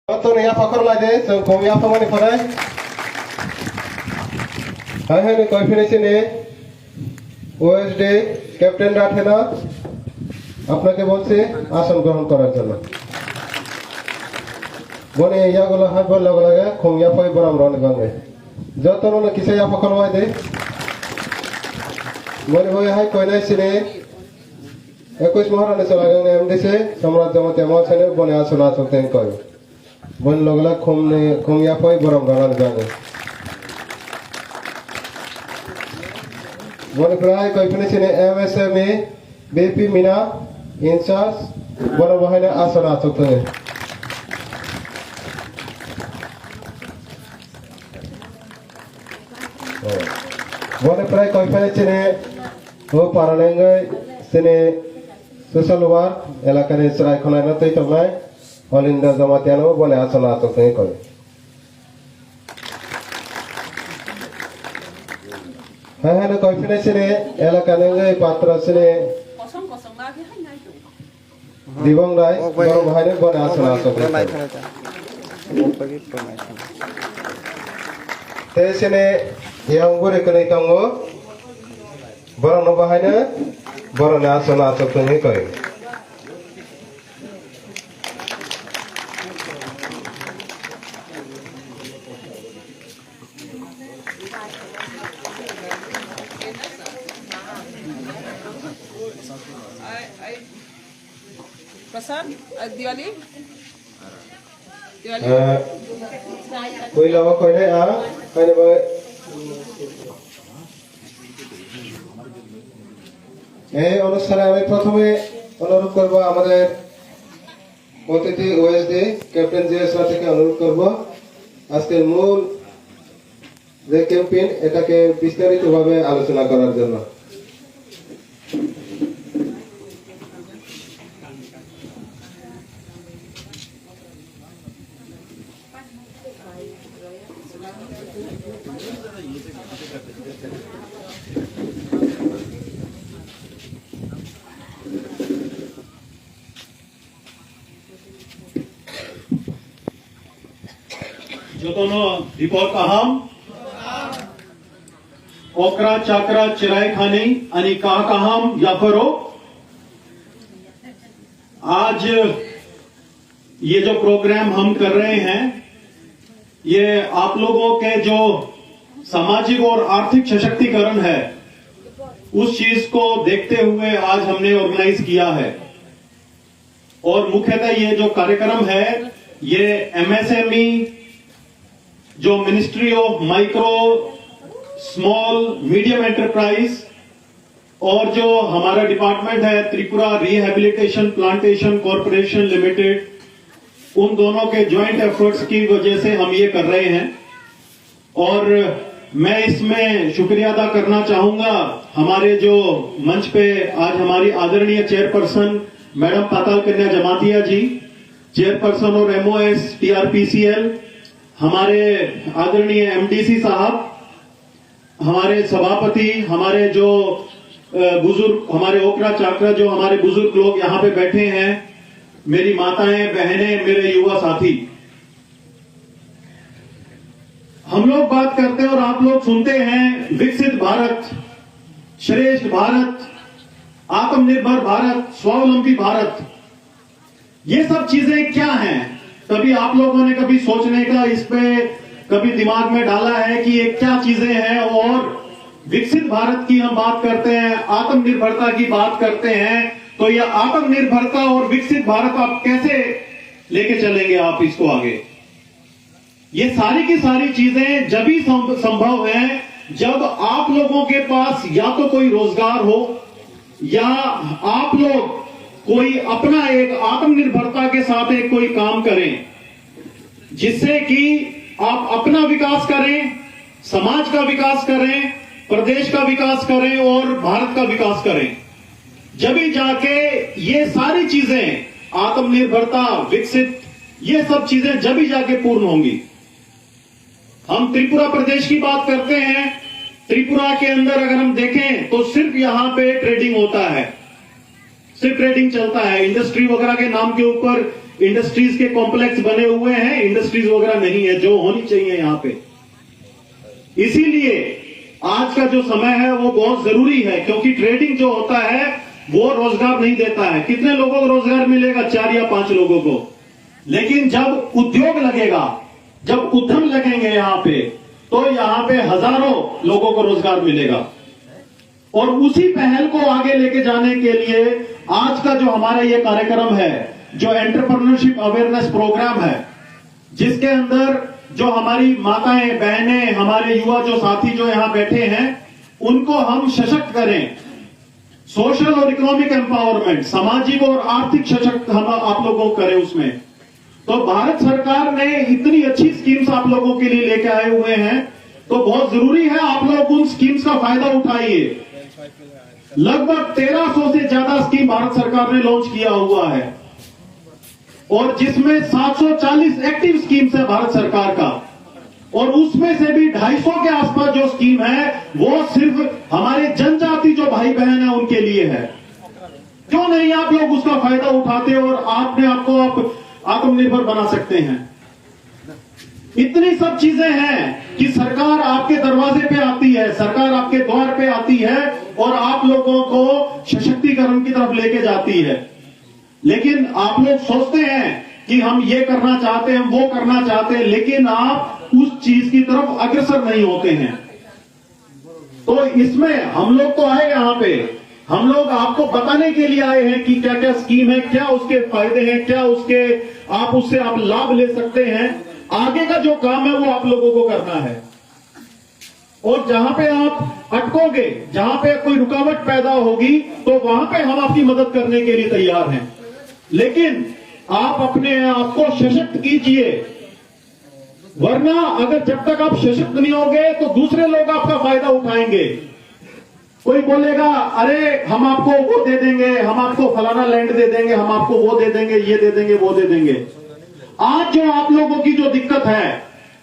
Tonton ya fakor lade so kom ya famani pare hai ni koi finish ne OSD captain রাঠেনা আপনাকে বলছে আসন গ্রহণ করার জন্য বনে ইয়াগুলো হাত বল লাগে কম ইয়া পাই বরাম রন গঙ্গে যত ন কিসে ইয়া fakor হয় দে বনে হয় হাই কই নাই সিনে 21 মহারানী চলাগং এমডিসে সম্রাট জমতে মহাসনে বনে আসন আসতেন কই বন লগলা কম ইয়া পাই বরাম রন গঙ্গে বনে প্রায় কই ফিনিশ নে এমএসএমই বিপি মিনা ইনচার্জ বন বাহিনী আসন আসতেন বনে প্রায় কই ফিনিশ নে ও পারালেঙ্গে সিনে সোশ্যাল ওয়ার্ক এলাকার সরাই খনায় নতই তবাই অল ইন্ডিয়া জামাতিয়ানো বনে আসন আসতেন কই হ্যাঁ কই ফিনিশ নে এলাকা নেঙ্গে পাত্র সিনে দিবং রায় বড় ভাইনে বনে আসন আসতেন te sini yang buri kene tango borong no bahayna borong na asana asok ni koi Prasad, Diwali? koi lawa koi ne a koi ne boy এই অনুষ্ঠানে আমি প্রথমে অনুরোধ করব আমাদের অতিথি ওএসডি ক্যাপ্টেন জিএস থেকে অনুরোধ করব আজকের মূল যে ক্যাম্পেইন এটাকে বিস্তারিতভাবে আলোচনা করার জন্য जोतोनो दीपक अहम ओकरा चाकरा चिराय खानी आणि काहम याफरो आज ये जो प्रोग्राम हम कर रहे हैं ये आप लोगों के जो सामाजिक और आर्थिक सशक्तिकरण है उस चीज को देखते हुए आज हमने ऑर्गेनाइज किया है और मुख्यतः ये जो कार्यक्रम है ये एमएसएमई जो ministry of micro small medium enterprise और जो हमारा डिपार्टमेंट है Tripura rehabilitation plantation corporation limited उन दोनों के ज्वाइंट एफर्ट्स की वजह से हम ये कर रहे हैं और मैं इसमें शुक्रिया अदा करना चाहूंगा हमारे जो मंच पे आज हमारी आदरणीय चेयरपर्सन मैडम पाताल कन्या जमातिया जी चेयरपर्सन और एमओएस टीआरपीसीएल हमारे आदरणीय एमडीसी साहब हमारे सभापति हमारे जो बुजुर्ग हमारे ओकरा चाकरा जो हमारे बुजुर्ग लोग यहाँ पे बैठे हैं मेरी माताएं बहनें मेरे युवा साथी हम लोग बात करते हैं और आप लोग सुनते हैं विकसित भारत श्रेष्ठ भारत आत्मनिर्भर भारत स्वावलंबी भारत ये सब चीजें क्या हैं कभी आप लोगों ने कभी सोचने का इस पे कभी दिमाग में डाला है कि ये क्या चीजें हैं और विकसित भारत की हम बात करते हैं आत्मनिर्भरता की बात करते हैं तो ये आत्मनिर्भरता और विकसित भारत आप कैसे लेके चलेंगे आप इसको आगे ये सारी की सारी चीजें जब ही संभव है जब आप लोगों के पास या तो कोई रोजगार हो या आप लोग कोई अपना एक आत्मनिर्भरता के साथ एक कोई काम करें जिससे कि आप अपना विकास करें समाज का विकास करें प्रदेश का विकास करें और भारत का विकास करें जब ही जाके ये सारी चीजें आत्मनिर्भरता विकसित ये सब चीजें जब ही जाके पूर्ण होंगी हम त्रिपुरा प्रदेश की बात करते हैं त्रिपुरा के अंदर अगर हम देखें तो सिर्फ यहां पे ट्रेडिंग होता है सिर्फ ट्रेडिंग चलता है इंडस्ट्री वगैरह के नाम के ऊपर इंडस्ट्रीज के कॉम्प्लेक्स बने हुए हैं, इंडस्ट्रीज वगैरह नहीं है जो होनी चाहिए यहां पे। इसीलिए आज का जो समय है वो बहुत जरूरी है, क्योंकि ट्रेडिंग जो होता है वो रोजगार नहीं देता है। कितने लोगों को रोजगार मिलेगा? 4 या 5 लोगों को। लेकिन जब उद्योग लगेगा, जब उद्यम लगेंगे यहां पे, तो यहां पे हजारों लोगों को रोजगार मिलेगा। और उसी पहल को आगे लेके जाने के लिए आज का जो हमारा ये कार्यक्रम है, जो एंटरप्रेन्योरशिप अवेयरनेस प्रोग्राम है, जिसके अंदर जो हमारी माताएं, बहनें, हमारे युवा जो साथी जो यहां बैठे हैं, उनको हम सशक्त करें। सोशल और इकोनॉमिक एम्पावरमेंट, सामाजिक और आर्थिक सशक्त हम आप लोगों को करें उसमें। तो भारत सरकार ने इतनी अच्छी स्कीम्स आप लोगों के लिए लेके आए हुए हैं, तो बहुत जरूरी है आप लोग उन स्कीम्स का फायदा उठाइए। लगभग 1300 से ज्यादा स्कीम भारत सरकार ने लॉन्च किया हुआ है, और जिसमें 740 एक्टिव स्कीम्स है भारत सरकार का, और उसमें से भी 250 के आसपास जो स्कीम है वो सिर्फ हमारे जनजाति जो भाई बहन है उनके लिए है। क्यों नहीं आप लोग उसका फायदा उठाते और अपने आप को आप आत्मनिर्भर बना सकते हैं? इतनी सब चीजें हैं कि सरकार आपके दरवाजे पे आती है, सरकार आपके द्वार पे आती है और आप लोगों को सशक्तिकरण की तरफ लेके जाती है। लेकिन आप लोग सोचते हैं कि हम ये करना चाहते हैं, वो करना चाहते हैं, लेकिन आप उस चीज की तरफ अग्रसर नहीं होते हैं। तो इसमें हम लोग तो आए यहां पे, हम लोग आपको बताने के लिए आए हैं कि क्या क्या स्कीम है, क्या उसके फायदे हैं, क्या उसके आप उससे आप लाभ ले सकते हैं। आगे का जो काम है वो आप लोगों को करना है, और जहां पे आप अटकोगे, जहां पे कोई रुकावट पैदा होगी, तो वहां पे हम आपकी मदद करने के लिए तैयार हैं। लेकिन आप अपने आप को सशक्त कीजिए, वरना अगर जब तक आप सशक्त नहीं होगे तो दूसरे लोग आपका फायदा उठाएंगे। कोई बोलेगा अरे हम आपको वो दे देंगे, हम आपको फलाना लैंड दे देंगे, हम आपको वो दे देंगे, ये दे देंगे, वो दे देंगे। आज जो आप लोगों की जो दिक्कत है,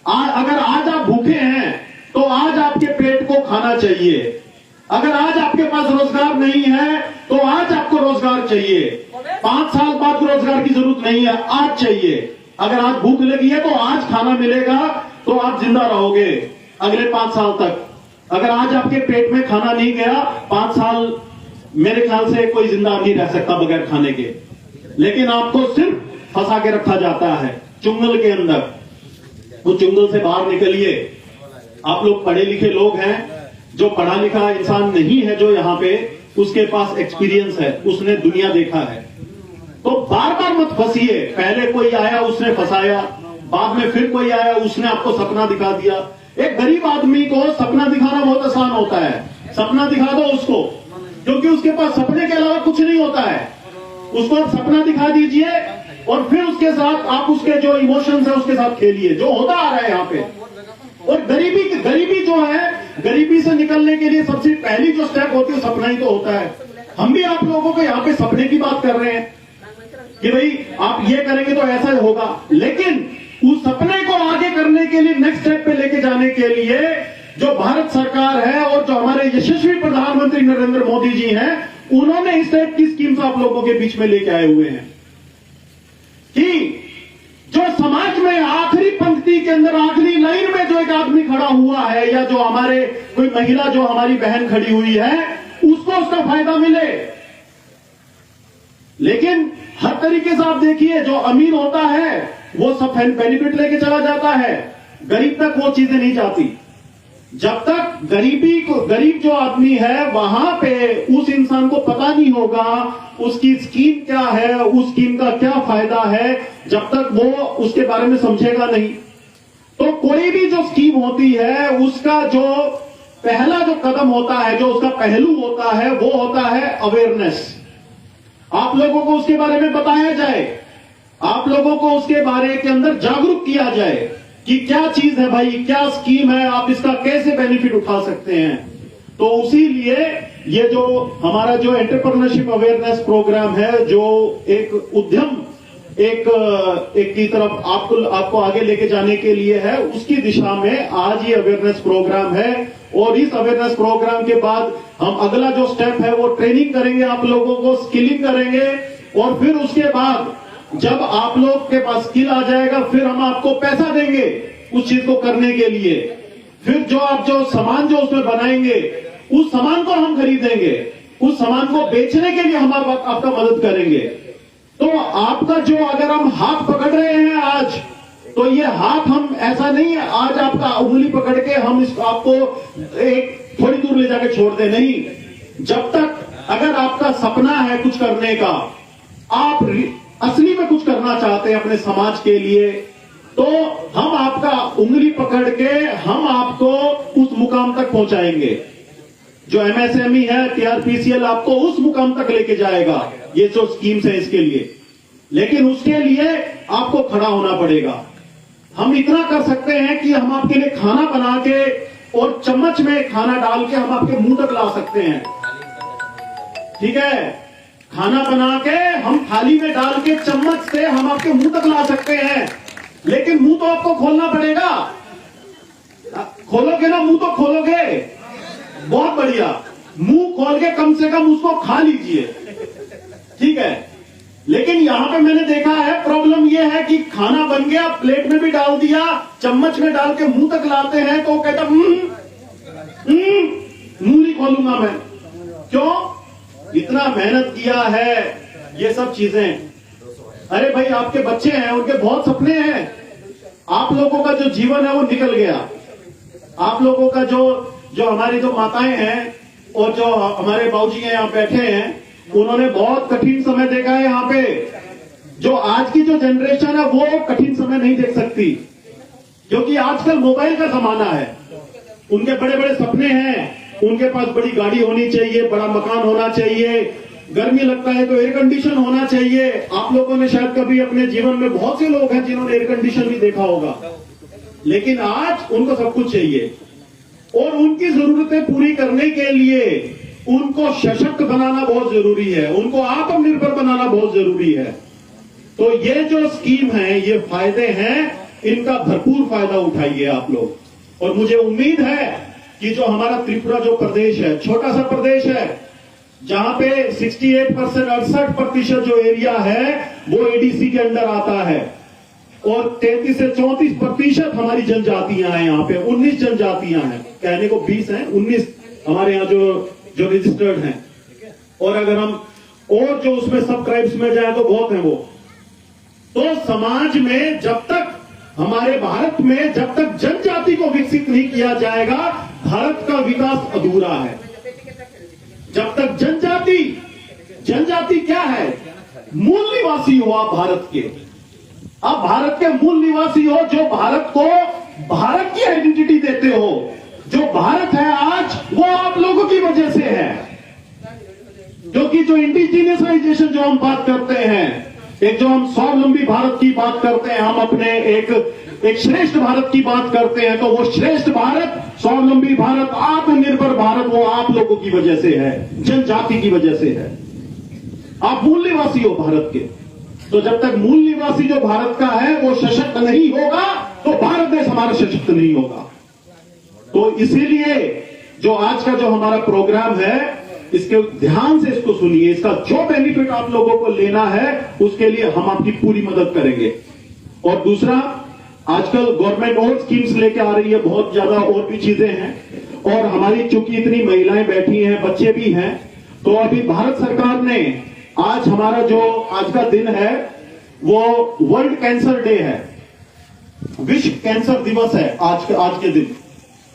अगर आज आप भूखे हैं तो आज आपके पेट को खाना चाहिए। अगर आज आपके पास रोजगार नहीं है तो आज आपको रोजगार चाहिए। 5 साल बाद रोजगार की जरूरत नहीं है, आज चाहिए। अगर आज भूख लगी है तो आज खाना मिलेगा, तो आप जिंदा रहोगे अगले 5 साल तक। अगर आज आपके पेट में खाना नहीं गया, 5 साल मेरे ख्याल से कोई जिंदा नहीं रह सकता बगैर खाने के। लेकिन आपको सिर्फ फंसा के रखा जाता है चुंगल के अंदर। वो चुंगल से बाहर निकलिए। आप लोग पढ़े लिखे लोग हैं, जो पढ़ा लिखा इंसान नहीं है जो यहाँ पे, उसके पास एक्सपीरियंस है, उसने दुनिया देखा है। तो बार बार मत फंसिए। पहले कोई आया उसने फंसाया, बाद में फिर कोई आया उसने आपको सपना दिखा दिया। एक गरीब आदमी को सपना दिखाना बहुत आसान होता है। सपना दिखा दो उसको, क्योंकि उसके पास सपने के अलावा कुछ नहीं होता है। उसको आप सपना दिखा दीजिए और फिर उसके साथ आप उसके जो इमोशंस है उसके साथ खेलिए, जो होता आ रहा है यहाँ पे। और गरीबी जो है, गरीबी से निकलने के लिए सबसे पहली जो स्टेप होती है सपना ही तो होता है। हम भी आप लोगों को यहाँ पे सपने की बात कर रहे हैं कि भाई आप ये करेंगे तो ऐसा ही होगा, लेकिन उस सपने को आगे करने के लिए नेक्स्ट स्टेप पे लेके जाने के लिए जो भारत सरकार है और जो हमारे यशस्वी प्रधानमंत्री नरेंद्र मोदी जी हैं, उन्होंने इस टाइप की स्कीम्स आप लोगों के बीच में लेके आए हुए हैं कि जो समाज में आखिरी पंक्ति के अंदर, आखिरी लाइन में जो एक आदमी खड़ा हुआ है, या जो हमारे कोई महिला जो हमारी बहन खड़ी हुई है, उसको उसका फायदा मिले। लेकिन हर तरीके से आप देखिए, जो अमीर होता है वो सब बेनिफिट लेके चला जाता है, गरीब तक वो चीजें नहीं जाती। जब तक गरीब जो आदमी है वहां पे उस इंसान को पता नहीं होगा उसकी स्कीम क्या है, उस स्कीम का क्या फायदा है, जब तक वो उसके बारे में समझेगा नहीं। तो कोई भी जो स्कीम होती है उसका जो पहला जो कदम होता है, जो उसका पहलू होता है, वो होता है अवेयरनेस। आप लोगों को उसके बारे में बताया जाए, आप लोगों को उसके बारे के अंदर जागरूक किया जाए कि क्या चीज है भाई, क्या स्कीम है, आप इसका कैसे बेनिफिट उठा सकते हैं। तो उसी लिए ये जो हमारा जो एंटरप्रेन्योरशिप अवेयरनेस प्रोग्राम है, जो एक उद्यम एक की तरफ आपको आगे लेके जाने के लिए है, उसकी दिशा में आज ये अवेयरनेस प्रोग्राम है। और इस अवेयरनेस प्रोग्राम के बाद हम अगला जो स्टेप है वो ट्रेनिंग करेंगे, आप लोगों को स्किलिंग करेंगे, और फिर उसके बाद जब आप लोग के पास स्किल आ जाएगा फिर हम आपको पैसा देंगे उस चीज को करने के लिए। फिर जो सामान जो उसमें बनाएंगे उस सामान को हम खरीदेंगे, उस सामान को बेचने के लिए हम आपका मदद करेंगे। तो आपका जो अगर हम हाथ पकड़ रहे हैं आज, तो ये हाथ हम ऐसा नहीं है आज आपका उंगली पकड़ के हम आपको एक थोड़ी दूर ले जाके छोड़ दे, नहीं। जब तक अगर आपका सपना है कुछ करने का, आप असली में कुछ करना चाहते हैं अपने समाज के लिए, तो हम आपका उंगली पकड़ के हम आपको उस मुकाम तक पहुंचाएंगे। जो एमएसएमई है, टीआरपीसीएल आपको उस मुकाम तक लेके जाएगा, ये जो स्कीम्स है इसके लिए। लेकिन उसके लिए आपको खड़ा होना पड़ेगा। हम इतना कर सकते हैं कि हम आपके लिए खाना बना के और चम्मच में खाना डाल के हम आपके मुंह तक ला सकते हैं, ठीक है। खाना बना के हम थाली में डाल के चम्मच से हम आपके मुंह तक ला सकते हैं, लेकिन मुंह तो आपको खोलना पड़ेगा। खोलोगे ना, मुंह तो खोलोगे, बहुत बढ़िया। मुंह खोल के कम से कम उसको खा लीजिए, ठीक है। लेकिन यहां पे मैंने देखा है प्रॉब्लम यह है कि खाना बन गया, प्लेट में भी डाल दिया, चम्मच में डाल के मुंह तक लाते हैं तो वो कहता मुंह नहीं खोलूंगा मैं। क्यों? इतना मेहनत किया है ये सब चीजें। अरे भाई, आपके बच्चे हैं, उनके बहुत सपने हैं। आप लोगों का जो जीवन है वो निकल गया। आप लोगों का जो हमारी जो माताएं हैं और जो हमारे बाबूजी हैं यहाँ बैठे हैं, उन्होंने बहुत कठिन समय देखा है यहाँ पे। जो आज की जो जनरेशन है वो कठिन समय नहीं देख सकती, क्योंकि आजकल मोबाइल का जमाना है। उनके बड़े बड़े सपने हैं, उनके पास बड़ी गाड़ी होनी चाहिए, बड़ा मकान होना चाहिए, गर्मी लगता है तो एयर कंडीशन होना चाहिए। आप लोगों ने शायद कभी अपने जीवन में, बहुत से लोग हैं जिन्होंने एयर कंडीशन भी देखा होगा, लेकिन आज उनको सब कुछ चाहिए। और उनकी जरूरतें पूरी करने के लिए उनको सशक्त बनाना बहुत जरूरी है, उनको आत्मनिर्भर बनाना बहुत जरूरी है। तो ये जो स्कीम है, ये फायदे हैं, इनका भरपूर फायदा उठाइए आप लोग। और मुझे उम्मीद है कि जो हमारा त्रिपुरा जो प्रदेश है, छोटा सा प्रदेश है, जहां पे 68% जो एरिया है वो एडीसी के अंदर आता है, और 33 से 34% हमारी जनजातियां हैं। यहाँ पे 19 जनजातियां हैं, कहने को 20 हैं, 19 हमारे यहाँ जो रजिस्टर्ड हैं। और अगर हम और जो उसमें सब ट्राइब्स में जाए तो बहुत हैं वो। तो समाज में जब तक, हमारे भारत में जब तक जनजाति को विकसित नहीं किया जाएगा, भारत का विकास अधूरा है। जब तक जनजाति क्या है? मूल निवासी हो आप भारत के। आप भारत के मूल निवासी हो, जो भारत को भारत की आइडेंटिटी देते हो। जो भारत है आज, वो आप लोगों की वजह से है। क्योंकि जो इंडिजिनियसाइजेशन जो हम बात करते हैं, एक जो हम स्वावलंबी भारत की बात करते हैं, हम अपने एक श्रेष्ठ भारत की बात करते हैं, तो वो श्रेष्ठ भारत, स्वावलंबी भारत, आत्मनिर्भर भारत, वो आप लोगों की वजह से है, जनजाति की वजह से है। आप मूल निवासी हो भारत के। तो जब तक मूल निवासी जो भारत का है वो सशक्त नहीं होगा, तो भारत देश हमारा सशक्त नहीं होगा। तो इसीलिए जो आज का जो हमारा प्रोग्राम है, इसके ध्यान से इसको सुनिए। इसका जो बेनिफिट आप लोगों को लेना है, उसके लिए हम आपकी पूरी मदद करेंगे। और दूसरा, आजकल गवर्नमेंट और स्कीम्स लेके आ रही है, बहुत ज्यादा और भी चीजें हैं। और हमारी चूंकि इतनी महिलाएं बैठी हैं, बच्चे भी हैं, तो अभी भारत सरकार ने आज हमारा जो आज का दिन है वो वर्ल्ड कैंसर डे है, विश्व कैंसर दिवस है आज के दिन।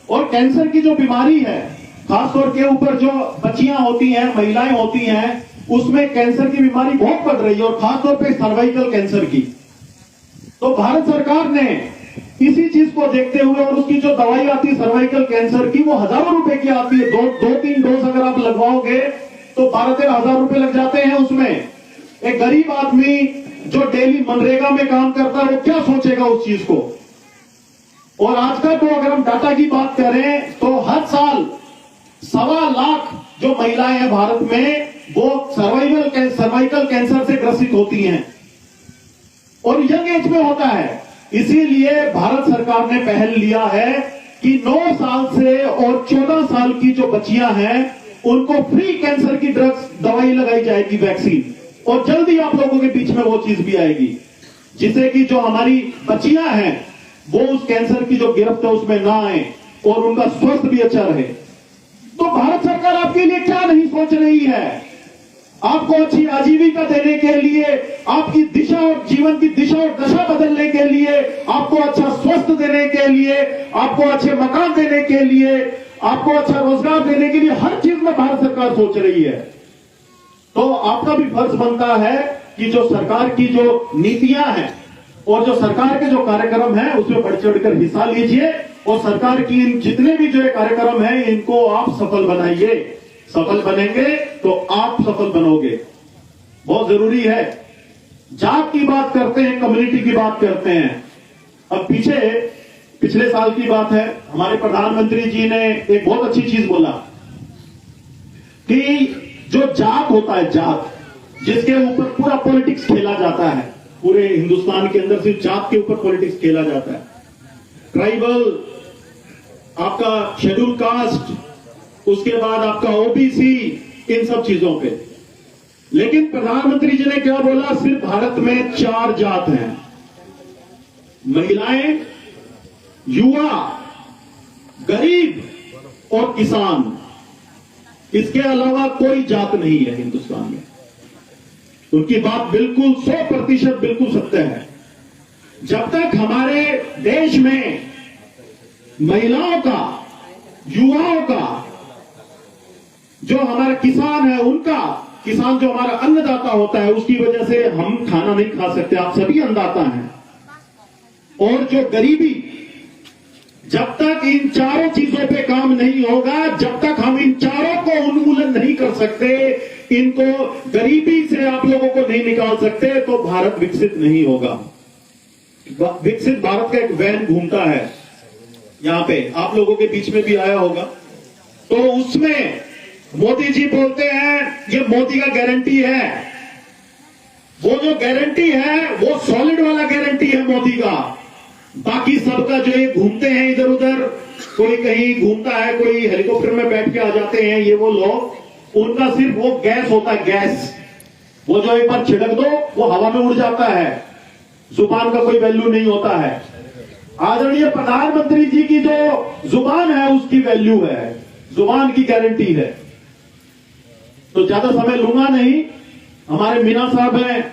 और कैंसर की जो बीमारी है, खासतौर के ऊपर जो बच्चियां होती हैं, महिलाएं होती हैं, उसमें कैंसर की बीमारी बहुत बढ़ रही है, और खासतौर पे सर्वाइकल कैंसर की। तो भारत सरकार ने इसी चीज को देखते हुए, और उसकी जो दवाई आती है सर्वाइकल कैंसर की, वो हजारों रुपए की आती है। 2-3 डोज अगर आप लगवाओगे तो 12-13 हजार रुपए लग जाते हैं उसमें। एक गरीब आदमी जो डेली मनरेगा में काम करता है, वो क्या सोचेगा उस चीज को। और आज का तो अगर हम डाटा की बात करें तो हर साल 1.25 लाख जो महिलाएं हैं भारत में, वो सर्वाइकल कैंसर से ग्रसित होती हैं, और यंग एज में होता है। इसीलिए भारत सरकार ने पहल लिया है कि 9 साल से और 14 साल की जो बच्चियां हैं, उनको फ्री कैंसर की ड्रग्स दवाई लगाई जाएगी, वैक्सीन। और जल्दी आप लोगों के बीच में वो चीज भी आएगी, जिससे कि जो हमारी बच्चियां हैं वो उस कैंसर की जो गिरफ्त है उसमें ना आए और उनका स्वास्थ्य भी अच्छा रहे। तो भारत सरकार आपके लिए क्या नहीं सोच रही है? आपको अच्छी आजीविका देने के लिए, आपकी दिशा और जीवन की दिशा और दशा बदलने के लिए, आपको अच्छा स्वास्थ्य देने के लिए, आपको अच्छे मकान देने के लिए, आपको अच्छा रोजगार देने के लिए हर चीज में भारत सरकार सोच रही है। तो आपका भी फर्ज बनता है कि जो सरकार की जो नीतियां हैं और जो सरकार के जो कार्यक्रम हैं उसमें बढ़ चढ़कर हिस्सा लीजिए और सरकार की इन जितने भी जो ये कार्यक्रम हैं इनको आप सफल बनाइए। सफल बनेंगे तो आप सफल बनोगे। बहुत जरूरी है। जात की बात करते हैं, कम्युनिटी की बात करते हैं। अब पिछले साल की बात है, हमारे प्रधानमंत्री जी ने एक बहुत अच्छी चीज बोला कि जो जात होता है, जात जिसके ऊपर पूरा पॉलिटिक्स खेला जाता है, पूरे हिंदुस्तान के अंदर सिर्फ जात के ऊपर पॉलिटिक्स खेला जाता है। ट्राइबल, आपका शेड्यूल कास्ट, उसके बाद आपका ओबीसी, इन सब चीजों पे। लेकिन प्रधानमंत्री जी ने क्या बोला? सिर्फ भारत में 4 जात हैं, महिलाएं, युवा, गरीब और किसान। इसके अलावा कोई जात नहीं है हिंदुस्तान में। उनकी बात बिल्कुल 100% बिल्कुल सत्य है। जब तक हमारे देश में महिलाओं का, युवाओं का, जो हमारा किसान है उनका, किसान जो हमारा अन्नदाता होता है उसकी वजह से हम खाना नहीं खा सकते, आप सभी अन्नदाता हैं। और जो गरीबी, जब तक इन चारों चीजों पे काम नहीं होगा, जब तक हम इन चारों को उन्मूलन नहीं कर सकते, इनको गरीबी से आप लोगों को नहीं निकाल सकते, तो भारत विकसित नहीं होगा। विकसित भारत का एक वैन घूमता है यहां पे, आप लोगों के बीच में भी आया होगा। तो उसमें मोदी जी बोलते हैं ये मोदी का गारंटी है। वो जो गारंटी है वो सॉलिड वाला गारंटी है मोदी का। बाकी सबका जो ये घूमते हैं इधर उधर, कोई कहीं घूमता है, कोई हेलीकॉप्टर में बैठ के आ जाते हैं, ये वो लोग, उनका सिर्फ वो गैस होता है, गैस। वो जो एक बार छिड़क दो वो हवा में उड़ जाता है, जुबान का कोई वैल्यू नहीं होता है। आदरणीय प्रधानमंत्री जी की जो जुबान है उसकी वैल्यू है, जुबान की गारंटी है। तो ज्यादा समय लूंगा नहीं। हमारे मीना साहब हैं,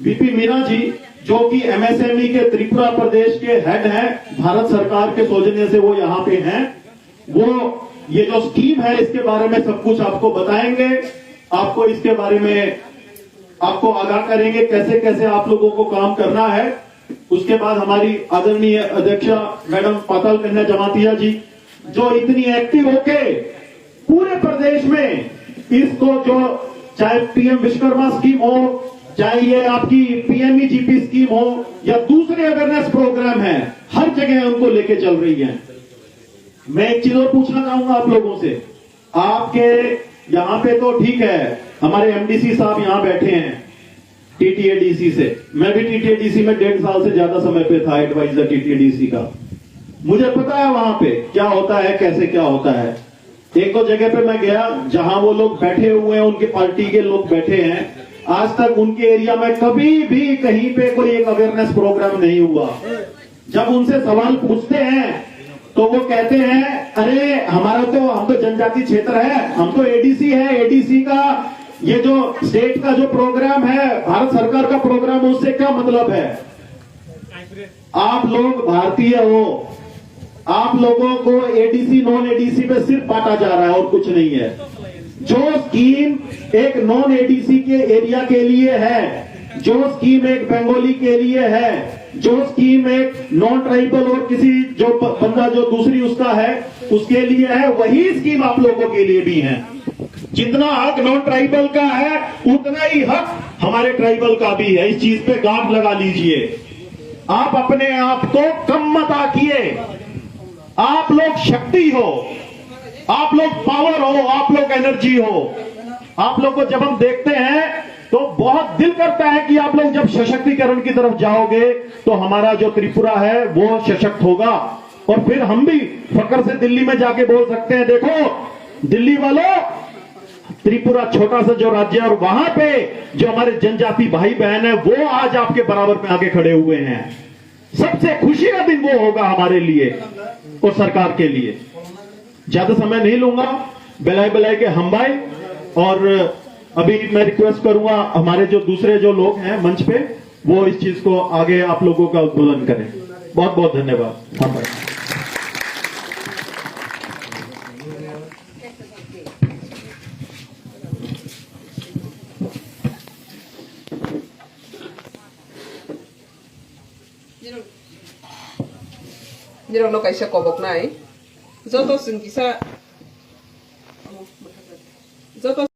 बीपी मीना जी, जो कि एमएसएमई के त्रिपुरा प्रदेश के हेड हैं, भारत सरकार के सौजन्य से वो यहां पे हैं। वो ये जो स्कीम है इसके बारे में सब कुछ आपको बताएंगे, आपको इसके बारे में आपको आगाह करेंगे कैसे कैसे आप लोगों को काम करना है। उसके बाद हमारी आदरणीय अध्यक्षा मैडम पाताल कन्या जमातिया जी, जो इतनी एक्टिव होके पूरे प्रदेश में इसको, जो चाहे पीएम विश्वकर्मा स्कीम हो, चाहे ये आपकी पीएमईजीपी स्कीम हो या दूसरे अवेयरनेस प्रोग्राम है, हर जगह उनको लेके चल रही है। मैं एक चीज और पूछना चाहूंगा आप लोगों से। आपके यहां पे तो ठीक है, हमारे एमडीसी साहब यहां बैठे हैं टीटीएडीसी से। मैं भी टीटीएडीसी में 1.5 साल से ज्यादा समय पे था, एडवाइजर टीटीएडीसी का। मुझे पता है वहां पे क्या होता है, कैसे क्या होता है। एक दो जगह पे मैं गया जहां वो लोग बैठे हुए हैं, उनके पार्टी के लोग बैठे हैं, आज तक उनके एरिया में कभी भी कहीं पे कोई एक अवेयरनेस प्रोग्राम नहीं हुआ। जब उनसे सवाल पूछते हैं तो वो कहते हैं अरे हम तो जनजाति क्षेत्र है, हम तो एडीसी है, एडीसी का ये जो स्टेट का जो प्रोग्राम है, भारत सरकार का प्रोग्राम, उससे क्या मतलब है? आप लोग भारतीय हो, आप लोगों को एडीसी नॉन एडीसी पे सिर्फ बांटा जा रहा है और कुछ नहीं है। जो स्कीम एक नॉन एडीसी के एरिया के लिए है, जो स्कीम एक बंगाली के लिए है, जो स्कीम एक नॉन ट्राइबल और किसी जो बंदा जो दूसरी उसका है उसके लिए है, वही स्कीम आप लोगों के लिए भी है। जितना हक नॉन ट्राइबल का है उतना ही हक हमारे ट्राइबल का भी है। इस चीज पे गांठ लगा लीजिए। आप अपने आप को कम मत आकिए। आप लोग शक्ति हो, आप लोग पावर हो, आप लोग एनर्जी हो। आप लोग को जब हम देखते हैं तो बहुत दिल करता है कि आप लोग जब सशक्तिकरण की तरफ जाओगे तो हमारा जो त्रिपुरा है वो सशक्त होगा, और फिर हम भी फक्र से दिल्ली में जाके बोल सकते हैं देखो दिल्ली वालों, त्रिपुरा छोटा सा जो राज्य है और वहां पे जो हमारे जनजाति भाई बहन है वो आज आपके बराबर में आगे खड़े हुए हैं। सबसे खुशी का दिन वो होगा हमारे लिए और सरकार के लिए। ज्यादा समय नहीं लूंगा, बेलाए के हम भाई, और अभी मैं रिक्वेस्ट करूंगा हमारे जो दूसरे जो लोग हैं मंच पे वो इस चीज को आगे आप लोगों का उद्बोधन करें। बहुत बहुत धन्यवाद। हम भाई Jirong no kaisa kobok nai. Joto sing kisa. Joto